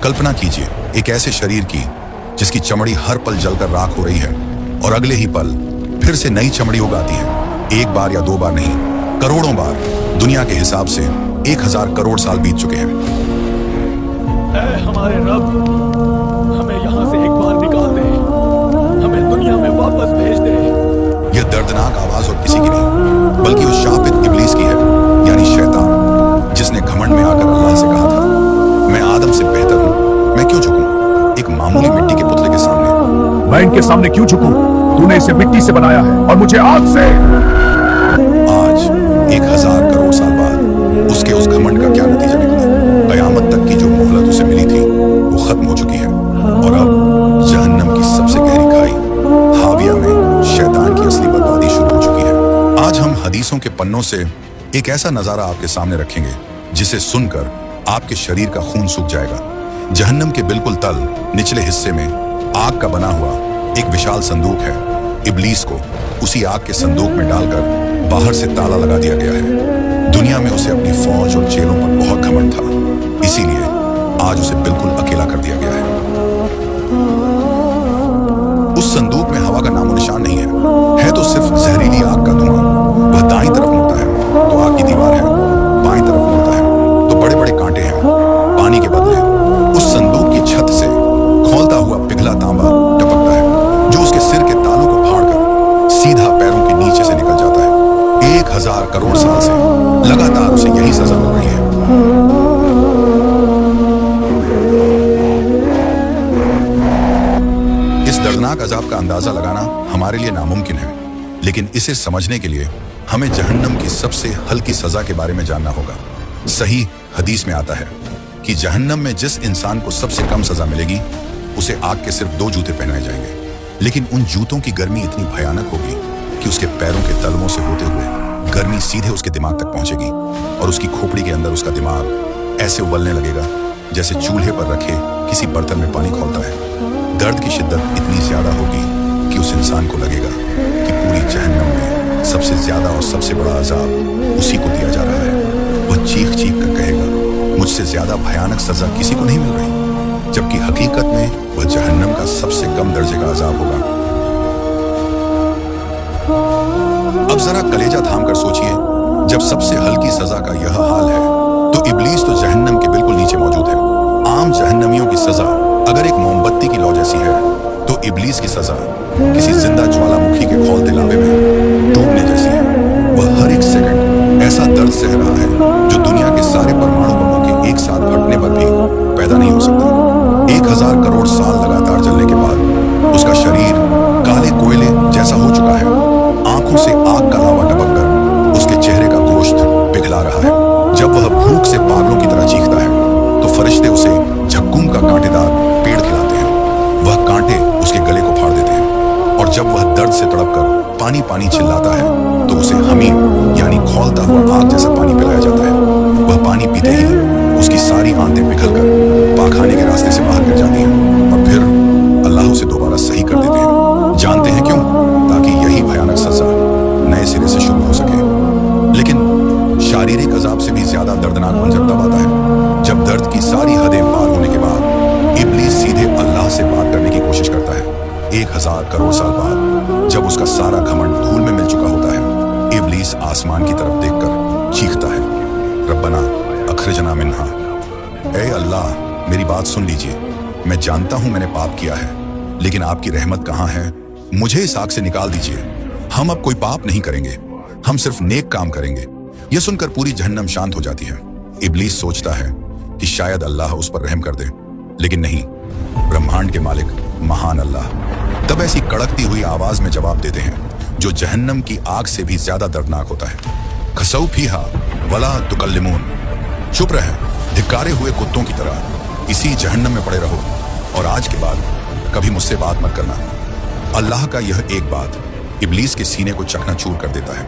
कल्पना कीजिए एक ऐसे शरीर की जिसकी चमड़ी हर पल जलकर राख हो रही है और अगले ही पल फिर से नई चमड़ी उगाती है। एक बार या दो बार नहीं, करोड़ों बार। दुनिया के हिसाब से 1000 करोड़ साल बीत चुके हैं। ऐ हमारे रब, हमें यहाँ से एक बार निकाल दे, हमें दुनिया में वापस भेज दे। यह दर्दनाक आवाज और किसी की नहीं, बल्कि उस शापित इब्लीस की है, यानी शैतान, जिसने घमंड में आकर अल्लाह से कहा था, मैं आदम से बेहतर हूँ, मैं क्यों झुकूं एक मामूली मिट्टी के पुतले के सामने। मैं इनके सामने क्यों झुकूं? तूने इसे मिट्टी से बनाया है और मुझे आग से। आज 1000 करोड़ साल बाद उसके उस घमंड का क्या नतीजा निकला? कयामत तक की जो मोहलत उसे मिली थी वो खत्म हो चुकी है और अब जहन्नम की सबसे गहरी खाई हाविया में शैतान की असली बर्बादी शुरू हो चुकी है। आज हम हदीसों के पन्नों से एक ऐसा नजारा आपके सामने रखेंगे जिसे सुनकर आपके शरीर का खून सूख जाएगा। जहन्नम के बिल्कुल तल निचले हिस्से में आग का बना हुआ एक विशाल संदूक है। इब्लीस को उसी आग के संदूक में डालकर बाहर से ताला लगा दिया गया है। दुनिया में उसे अपनी फौज और चेलों पर बहुत घमंड था, इसीलिए आज उसे बिल्कुल अकेला कर दिया गया है। उस संदूक में हवा का नामो निशान नहीं है तो सिर्फ जहरीली आग का धुआं। वह दाईं तरफ मुड़ता है तो आग की दीवार है, बाईं तरफ मुड़ता है तो बड़े बड़े कांटे हैं। पानी के बदले उस संदूक की छत से खौलता हुआ पिघला तांबा टपकता है, जो उसके सिर के तालू को फाड़कर सीधा पैरों के नीचे से निकल जाता है। 1000 करोड़ साल से लगातार उसे यही सजा मिल रही है। इस दर्दनाक अजाब का अंदाजा लगाना हमारे लिए नामुमकिन है, लेकिन इसे समझने के लिए हमें जहन्नम की सबसे हल्की सजा के बारे में जानना होगा। सही हदीस में आता है कि जहन्नम में जिस इंसान को सबसे कम सजा मिलेगी उसे आग के सिर्फ 2 जूते पहनाए जाएंगे, लेकिन उन जूतों की गर्मी इतनी भयानक होगी कि उसके पैरों के तलवों से होते हुए गर्मी सीधे उसके दिमाग तक पहुंचेगी और उसकी खोपड़ी के अंदर उसका दिमाग ऐसे उबलने लगेगा जैसे चूल्हे पर रखे किसी बर्तन में पानी खौलता है। दर्द की शिद्दत इतनी ज्यादा होगी कि उस इंसान को लगेगा कि पूरी जहन्नम में सबसे ज्यादा और सबसे बड़ा अजाब उसी को दिया जा रहा है। वह चीख चीख कर कहेगा, मुझसे ज्यादा भयानक सजा किसी को नहीं मिल रही, जबकि हकीकत में वह जहन्नम का सबसे कम दर्जे का अजाब होगा। अब जरा कलेजा थाम कर सोचिए, जब सबसे हल्की सजा का यह हाल है तो इब्लीस तो जहन्नम के बिल्कुल नीचे मौजूद है। आम जहन्नमियों की सजा अगर एक मोमबत्ती की लौ जैसी है तो इब्लीस की सजा किसी जिंदा ज्वालामुखी के खौलते लावे में डूबने जैसी है। वह हर एक सेकंड ऐसा दर्द सह रहा है जो दुनिया के सारे परमाणु बमों के एक साथ फटने पर भी पैदा नहीं हो सकता। 1000 करोड़ साल लगातार जलने के बाद उसका शरीर काले कोयले जैसा हो चुका है। आंखों से आग का लावा टपककर उसके चेहरे का गोश्त पिघला रहा है। जब वह भूख से पागलों की तरह चीखता है तो फरिश्ते उसे झक्कूम का कांटेदार पेड़ खिलाते हैं। वह कांटे उसके गले को फाड़ देते हैं और जब वह दर्द से तड़पकर पानी पानी चिल्लाता है तो उसे हमीम यानी खौलता हुआ आग जैसा पानी पिलाया जाता है। वह पानी पीते ही उसकी सारी आंतें पिघलकर पाखाने के रास्ते से बाहर गिर जाती हैं और फिर अल्लाह उसे दोबारा सही कर देते हैं। जानते हैं क्यों? ताकि यही भयानक सजा नए सिरे से शुरू हो सके। लेकिन शारीरिक अजाब से भी ज्यादा दर्दनाक मंजर तब आता है जब दर्द की सारी हदें पार होने के बाद इब्लीस सीधे अल्लाह से बात करने की कोशिश करता है। 1000 करोड़ साल बाद जब उसका सारा घमंड धूल में मिल चुका होता है, इब्लीस आसमान की तरफ देखकर चीखता है, रब्बना अखरिजना मिन्हा। ऐ अल्लाह, मेरी बात सुन लीजिए। मैं जानता हूं मैंने पाप किया है, लेकिन आपकी रहमत कहां है? मुझे इस आग से निकाल दीजिए। हम अब कोई पाप नहीं करेंगे, हम सिर्फ नेक काम करेंगे। यह सुनकर पूरी जहन्नम शांत हो जाती है। इब्लीस सोचता है कि शायद अल्लाह उस पर रहम कर दे, लेकिन नहीं, ब्रह्मांड के मालिक महान अल्लाह तब ऐसी कड़कती हुई आवाज में जवाब देते हैं जो जहन्नम की आग से भी ज्यादा दर्दनाक होता है। खसौ फीहा वला तुकल्लिमून। चुप रहे, धिक्कारे हुए कुत्तों की तरह इसी जहन्नम में पड़े रहो और आज के बाद कभी मुझसे बात मत करना। अल्लाह का यह एक बात इब्लीस के सीने को चकनाचूर कर देता है।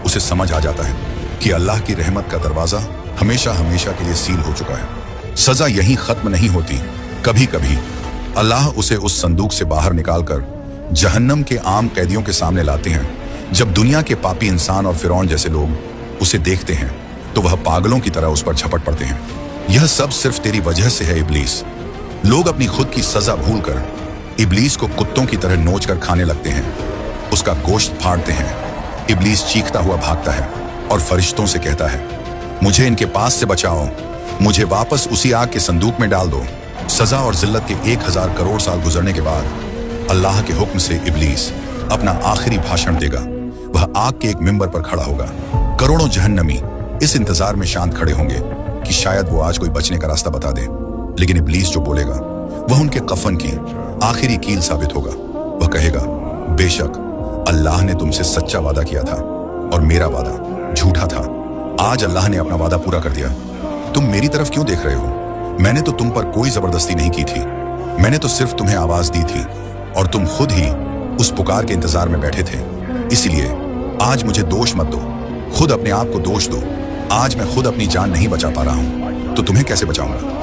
उसे समझ आ जाता है कि अल्लाह की रहमत का दरवाजा हमेशा हमेशा के लिए सील हो चुका है। सजा यहीं खत्म नहीं होती। कभी कभी अल्लाह उसे उस संदूक से बाहर निकालकर जहन्नम के आम कैदियों के सामने लाते हैं। जब दुनिया के पापी इंसान और फिरौन जैसे लोग उसे देखते हैं तो वह पागलों की तरह उस पर झपट पड़ते हैं। यह सब सिर्फ तेरी वजह से है इब्लीस। लोग अपनी खुद की सजा भूलकर इब्लीस को कुत्तों की तरह नोच कर खाने लगते हैं, उसका गोश्त फाड़ते हैं। इब्लीस चीखता हुआ भागता है और फरिश्तों से कहता है, मुझे इनके पास से बचाओ, मुझे वापस उसी आग के संदूक में डाल दो। सजा और जिल्लत के 1000 करोड़ साल गुजरने के बाद अल्लाह के हुक्म से इब्लीस अपना आखिरी भाषण देगा। वह आग के एक मिंबर पर खड़ा होगा। करोड़ों जहन्नमी इस इंतजार में शांत खड़े होंगे कि शायद वो आज कोई बचने का रास्ता बता दे, लेकिन इब्लीस जो बोलेगा वह उनके कफन की आखिरी कील साबित होगा। वह कहेगा, बेशक अल्लाह ने तुमसे सच्चा वादा किया था और मेरा वादा झूठा था। आज अल्लाह ने अपना वादा पूरा कर दिया। तुम मेरी तरफ क्यों देख रहे हो? मैंने तो तुम पर कोई जबरदस्ती नहीं की थी, मैंने तो सिर्फ तुम्हें आवाज दी थी और तुम खुद ही उस पुकार के इंतजार में बैठे थे। इसलिए आज मुझे दोष मत दो, खुद अपने आप को दोष दो। आज मैं खुद अपनी जान नहीं बचा पा रहा हूं, तो तुम्हें कैसे बचाऊंगा?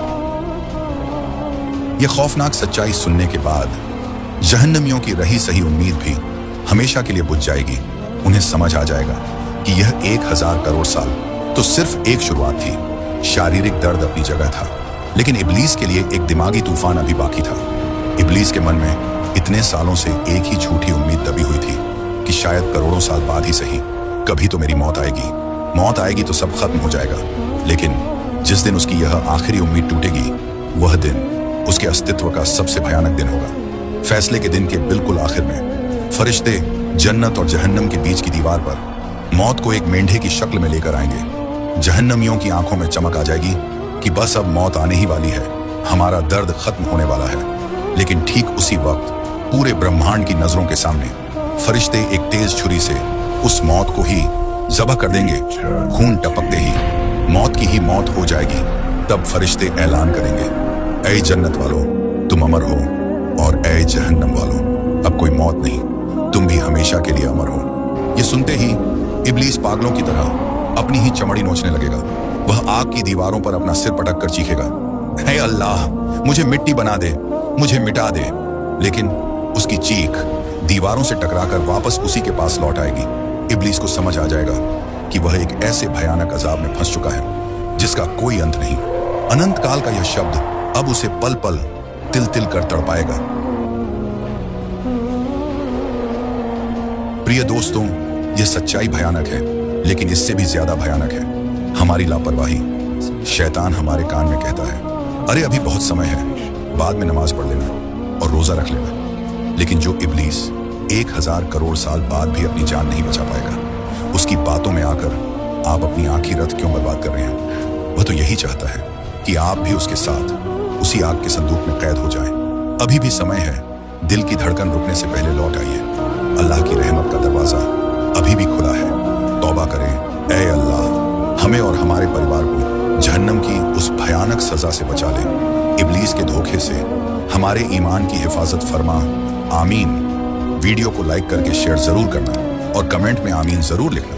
यह खौफनाक सच्चाई सुनने के बाद जहन्नमियों की रही सही उम्मीद भी हमेशा के लिए बुझ जाएगी। उन्हें समझ आ जाएगा कि यह 1000 करोड़ साल तो सिर्फ एक शुरुआत थी। शारीरिक दर्द अपनी जगह था, लेकिन इब्लीस के लिए एक दिमागी तूफान अभी बाकी था। इब्लीस के मन में इतने सालों से एक ही झूठी उम्मीद दबी हुई थी कि शायद करोड़ों साल बाद ही सही, कभी तो मेरी मौत आएगी। मौत आएगी तो सब खत्म हो जाएगा। लेकिन जिस दिन उसकी यह आखिरी उम्मीद टूटेगी, वह दिन उसके अस्तित्व का सबसे भयानक दिन होगा। फैसले के दिन के बिल्कुल आखिर में फरिश्ते जन्नत और जहन्नम के बीच की दीवार पर मौत को एक मेंढे की शक्ल में लेकर आएंगे। जहन्नमियों की आंखों में चमक आ जाएगी कि बस अब मौत आने ही वाली है, हमारा दर्द खत्म होने वाला है। लेकिन ठीक उसी वक्त पूरे ब्रह्मांड की नजरों के सामने फरिश्ते एक तेज छुरी से उस मौत को ही ज़बह कर देंगे। खून टपकते ही मौत की ही मौत हो जाएगी। तब फरिश्ते ऐलान करेंगे, ऐ जन्नत वालों, तुम अमर हो, और ऐ जहन्नम वालों, अब कोई मौत नहीं, तुम भी हमेशा के लिए अमर हो। ये सुनते ही इब्लीस पागलों की तरह अपनी ही चमड़ी नोचने लगेगा। वह आग की दीवारों पर अपना सिर पटक कर चीखेगा, हे अल्लाह, मुझे मिट्टी बना दे, मुझे मिटा दे। लेकिन उसकी चीख दीवारों से टकराकर वापस उसी के पास लौट आएगी। इब्लीस को समझ आ जाएगा कि वह एक ऐसे भयानक अजाब में फंस चुका है जिसका कोई अंत नहीं। अनंत काल का यह शब्द अब उसे पल पल तिल तिल कर तड़पाएगा। प्रिय दोस्तों, यह सच्चाई भयानक है, लेकिन इससे भी ज्यादा भयानक है हमारी लापरवाही। शैतान हमारे कान में कहता है, अरे अभी बहुत समय है, बाद में नमाज पढ़ लेना और रोजा रख लेना। लेकिन जो इब्लीस 1000 करोड़ साल बाद भी अपनी जान नहीं बचा पाएगा, उसकी बातों में आकर आप अपनी आंखी रथ क्यों बर्बाद कर रहे हैं? वह तो यही चाहता है कि आप भी उसके साथ उसी आग के संदूक में कैद हो जाएं। अभी भी समय है, दिल की धड़कन रुकने से पहले लौट आइए। अल्लाह की रहमत का दरवाजा अभी भी खुला है। तौबा करें, ऐ अल्लाह, हमें और हमारे परिवार को जहन्नम की उस भयानक सजा से बचा ले। इब्लीस के धोखे से हमारे ईमान की हिफाजत फरमा। आमीन। वीडियो को लाइक करके शेयर जरूर करना और कमेंट में आमीन जरूर लिखना।